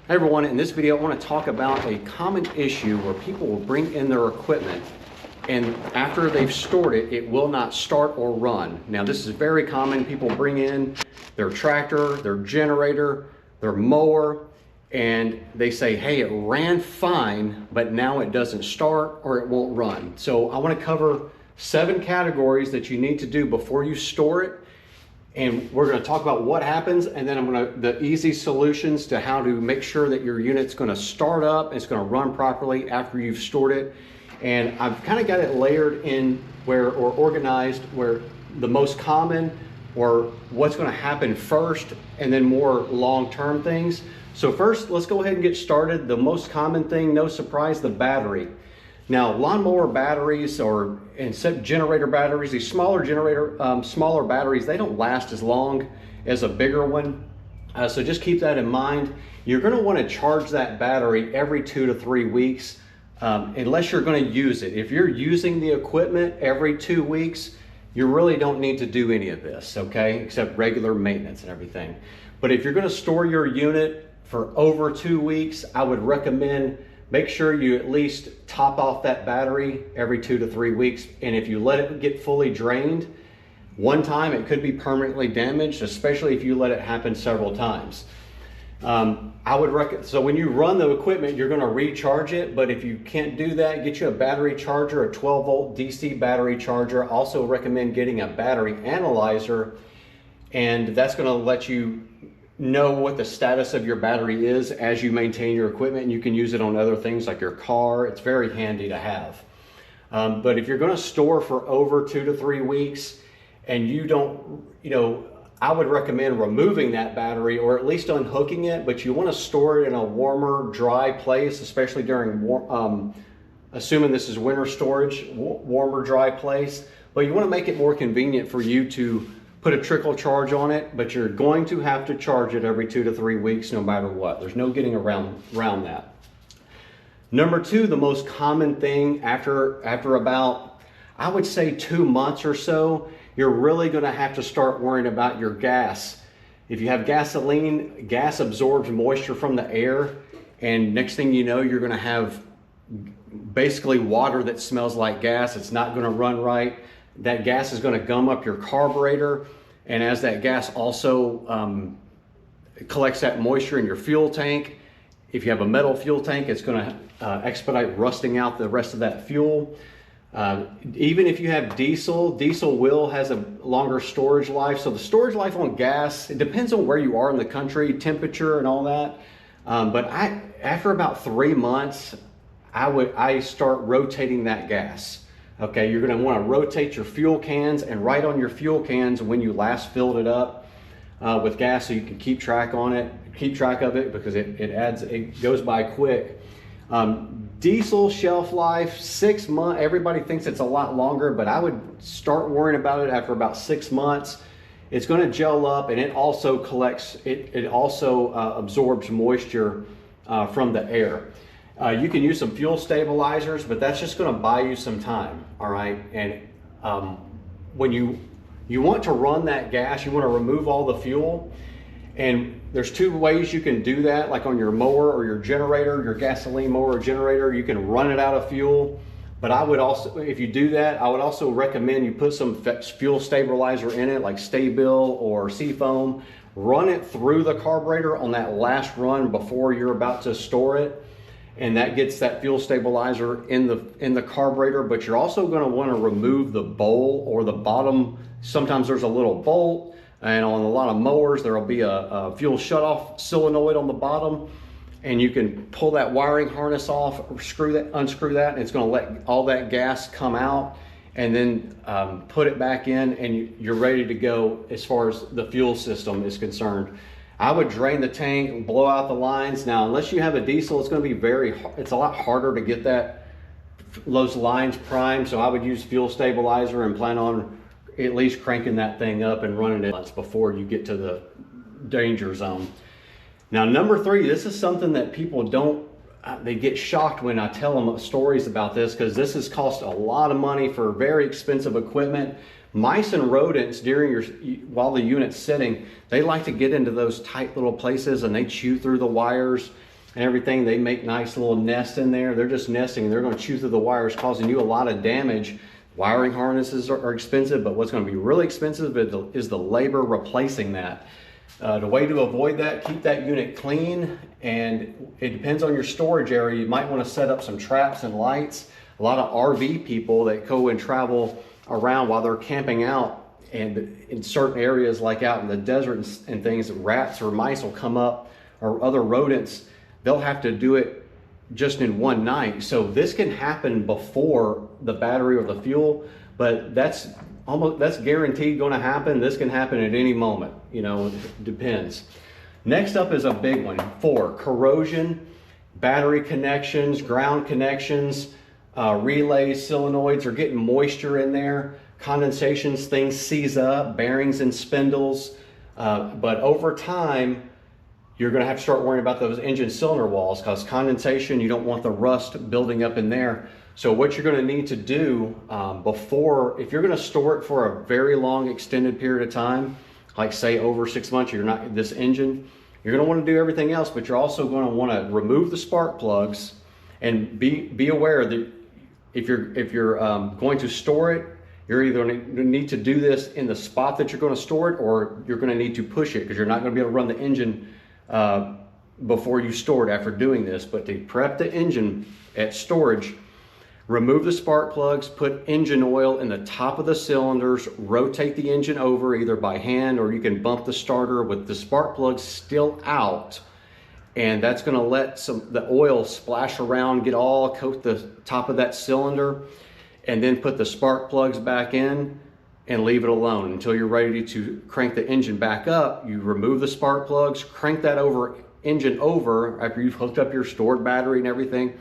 Hey everyone, in this video I want to talk about a common issue where people will bring in their equipment and after they've stored it, it will not start or run. Now this is very common. People bring in their tractor, their generator, their mower, and they say, hey, it ran fine, but now it doesn't start or it won't run. So I want to cover 7 categories that you need to do before you store it. And we're going to talk about what happens, and then the easy solutions to how to make sure that your unit's going to start up, it's going to run properly after you've stored it. And I've kind of got it layered in or organized where the most common or what's going to happen first, and then more long-term things. So first, let's go ahead and get started. The most common thing, no surprise, the battery. Now, lawnmower batteries or generator batteries, these smaller batteries, they don't last as long as a bigger one. So just keep that in mind. You're going to want to charge that battery every 2 to 3 weeks, unless you're going to use it. If you're using the equipment every 2 weeks, you really don't need to do any of this, okay? Except regular maintenance and everything. But if you're going to store your unit for over 2 weeks, I would recommend make sure you at least top off that battery every 2 to 3 weeks. And if you let it get fully drained one time, it could be permanently damaged, especially if you let it happen several times. So when you run the equipment, you're going to recharge it. But if you can't do that, get you a battery charger, a 12-volt DC battery charger. Also recommend getting a battery analyzer, and that's going to let you know what the status of your battery is as you maintain your equipment, and you can use it on other things like your car. It's very handy to have. But if you're going to store for over 2 to 3 weeks and you don't, I would recommend removing that battery or at least unhooking it, but you want to store it in a warmer, dry place, especially during, assuming this is winter storage, warmer, dry place. But you want to make it more convenient for you to put a trickle charge on it, but you're going to have to charge it every 2 to 3 weeks no matter what. There's no getting around that. Number 2, the most common thing after about, I would say 2 months or so, you're really going to have to start worrying about your gas. If you have gasoline, gas absorbs moisture from the air, and next thing you know, you're going to have basically water that smells like gas. It's not going to run right. That gas is going to gum up your carburetor, and as that gas also collects that moisture in your fuel tank, if you have a metal fuel tank, it's going to expedite rusting out the rest of that fuel. Even if you have diesel has a longer storage life. So the storage life on gas, it depends on where you are in the country, temperature and all that. But after about 3 months, I start rotating that gas. Okay, you're going to want to rotate your fuel cans and write on your fuel cans when you last filled it up with gas, so you can keep track of it, because it goes by quick. Diesel shelf life, 6 months. Everybody thinks it's a lot longer, but I would start worrying about it after about 6 months. It's going to gel up, and it also absorbs moisture from the air. You can use some fuel stabilizers, but that's just going to buy you some time, all right? And when you want to run that gas, you want to remove all the fuel, and there's 2 ways you can do that, like on your mower or your generator, your gasoline mower or generator. You can run it out of fuel, but I would also, if you do that, I would also recommend you put some fuel stabilizer in it, like Sta-Bil or Seafoam. Run it through the carburetor on that last run before you're about to store it, and that gets that fuel stabilizer in the carburetor. But you're also going to want to remove the bowl or the bottom. Sometimes there's a little bolt, and on a lot of mowers there'll be a fuel shutoff solenoid on the bottom, and you can pull that wiring harness off, unscrew that, and it's going to let all that gas come out, and then put it back in, and you're ready to go as far as the fuel system is concerned. I would drain the tank, blow out the lines. Now, unless you have a diesel, it's going to be it's a lot harder to get those lines primed. So I would use fuel stabilizer and plan on at least cranking that thing up and running it once before you get to the danger zone. Now, number 3, this is something that people they get shocked when I tell them stories about this, because this has cost a lot of money for very expensive equipment. Mice and rodents, while the unit's sitting, they like to get into those tight little places and they chew through the wires. and everything. They make nice little nests in there. They're just nesting, and they're going to chew through the wires, causing you a lot of damage. Wiring harnesses are expensive, but what's going to be really expensive is the labor replacing that. The way to avoid that, keep that unit clean, and it depends on your storage area. You might want to set up some traps and lights. A lot of RV people that go and travel around while they're camping out, and in certain areas like out in the desert and things, rats or mice will come up, or other rodents. They'll have to do it just in one night. So this can happen before the battery or the fuel, but that's guaranteed going to happen. This can happen at any moment, you know, it depends. Next up is a big one. 4, corrosion, battery connections, ground connections, relays, solenoids are getting moisture in there, condensations, things seize up, bearings and spindles. But over time, you're going to have to start worrying about those engine cylinder walls, because condensation, you don't want the rust building up in there. So what you're going to need to do if you're going to store it for a very long extended period of time, like say over 6 months, you're going to want to do everything else, but you're also going to want to remove the spark plugs, and be aware that if you're going to store it, you're either going to need to do this in the spot that you're going to store it, or you're going to need to push it, because you're not going to be able to run the engine before you store it after doing this. But to prep the engine at storage, remove the spark plugs, put engine oil in the top of the cylinders, rotate the engine over either by hand, or you can bump the starter with the spark plugs still out, and that's going to let the oil splash around, coat the top of that cylinder, and then put the spark plugs back in and leave it alone until you're ready to crank the engine back up. You remove the spark plugs, crank that engine over after you've hooked up your stored battery and everything,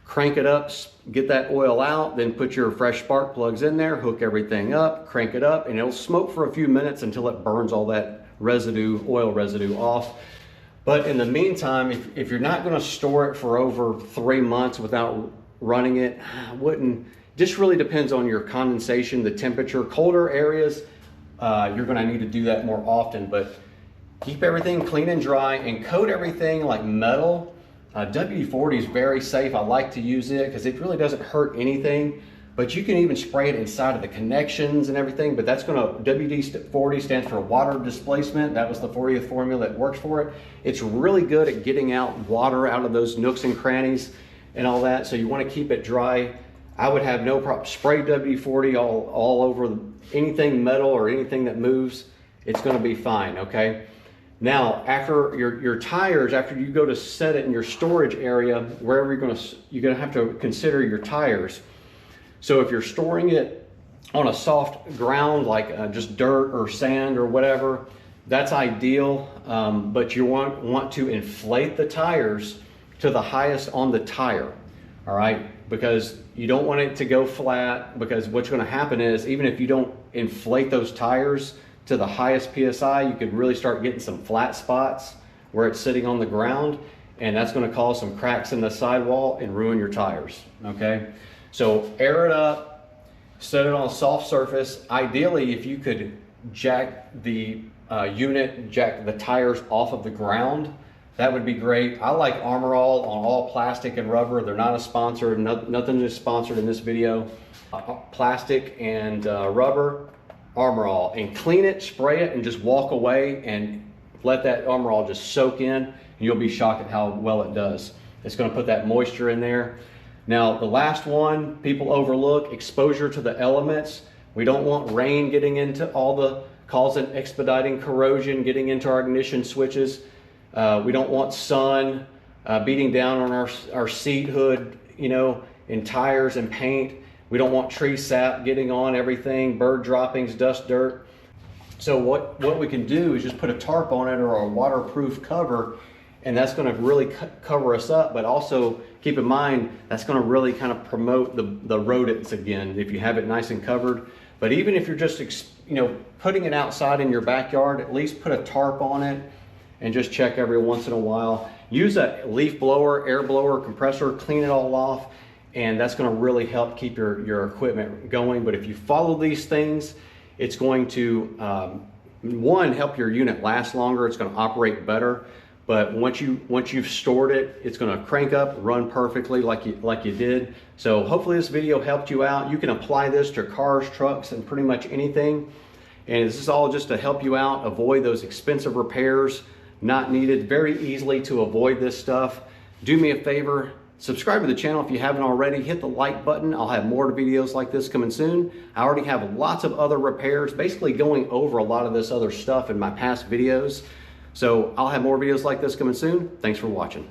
crank it up, get that oil out, then put your fresh spark plugs in there, hook everything up, crank it up, and it'll smoke for a few minutes until it burns all that oil residue off. But in the meantime, if you're not going to store it for over 3 months without running it, just really depends on your condensation, the temperature. Colder areas, you're going to need to do that more often, but keep everything clean and dry, and coat everything like metal. WD-40 is very safe. I like to use it because it really doesn't hurt anything, but you can even spray it inside of the connections and everything. But WD-40 stands for water displacement. That was the 40th formula that works for it. It's really good at getting out water out of those nooks and crannies and all that. So you want to keep it dry. I would have no problem. Spray WD-40 all over anything metal or anything that moves. It's going to be fine, okay? Now, after your tires, after you go to set it in your storage area, wherever you're going to have to consider your tires. So if you're storing it on a soft ground, like just dirt or sand or whatever, that's ideal. But you want to inflate the tires to the highest on the tire, all right? Because you don't want it to go flat, because what's going to happen is, even if you don't inflate those tires to the highest PSI, you could really start getting some flat spots where it's sitting on the ground, and that's going to cause some cracks in the sidewall and ruin your tires, okay? So air it up, set it on a soft surface. Ideally, if you could jack the jack the tires off of the ground, that would be great. I like Armor All on all plastic and rubber. They're not a sponsor. Nothing is sponsored in this video. Plastic and rubber, Armor All. And clean it, spray it, and just walk away and let that Armor All just soak in, and you'll be shocked at how well it does. It's going to put that moisture in there. Now, the last one people overlook, exposure to the elements. We don't want rain getting into causing expediting corrosion, getting into our ignition switches. We don't want sun beating down on our seat hood, and tires and paint. We don't want tree sap getting on everything, bird droppings, dust, dirt. So what we can do is just put a tarp on it, or a waterproof cover, and that's going to really cover us up. But also keep in mind, that's going to really kind of promote the rodents again if you have it nice and covered. But even if you're just putting it outside in your backyard, at least put a tarp on it and just check every once in a while. Use a leaf blower, air blower, compressor, clean it all off, and that's going to really help keep your equipment going. But if you follow these things, it's going to, one, help your unit last longer. It's going to operate better. But once you've stored it, it's going to crank up, run perfectly like you did. So hopefully this video helped you out. You can apply this to cars, trucks, and pretty much anything. And this is all just to help you out, avoid those expensive repairs, not needed, very easily to avoid this stuff. Do me a favor, subscribe to the channel if you haven't already. Hit the like button. I'll have more videos like this coming soon. I already have lots of other repairs, basically going over a lot of this other stuff in my past videos. So I'll have more videos like this coming soon. Thanks for watching.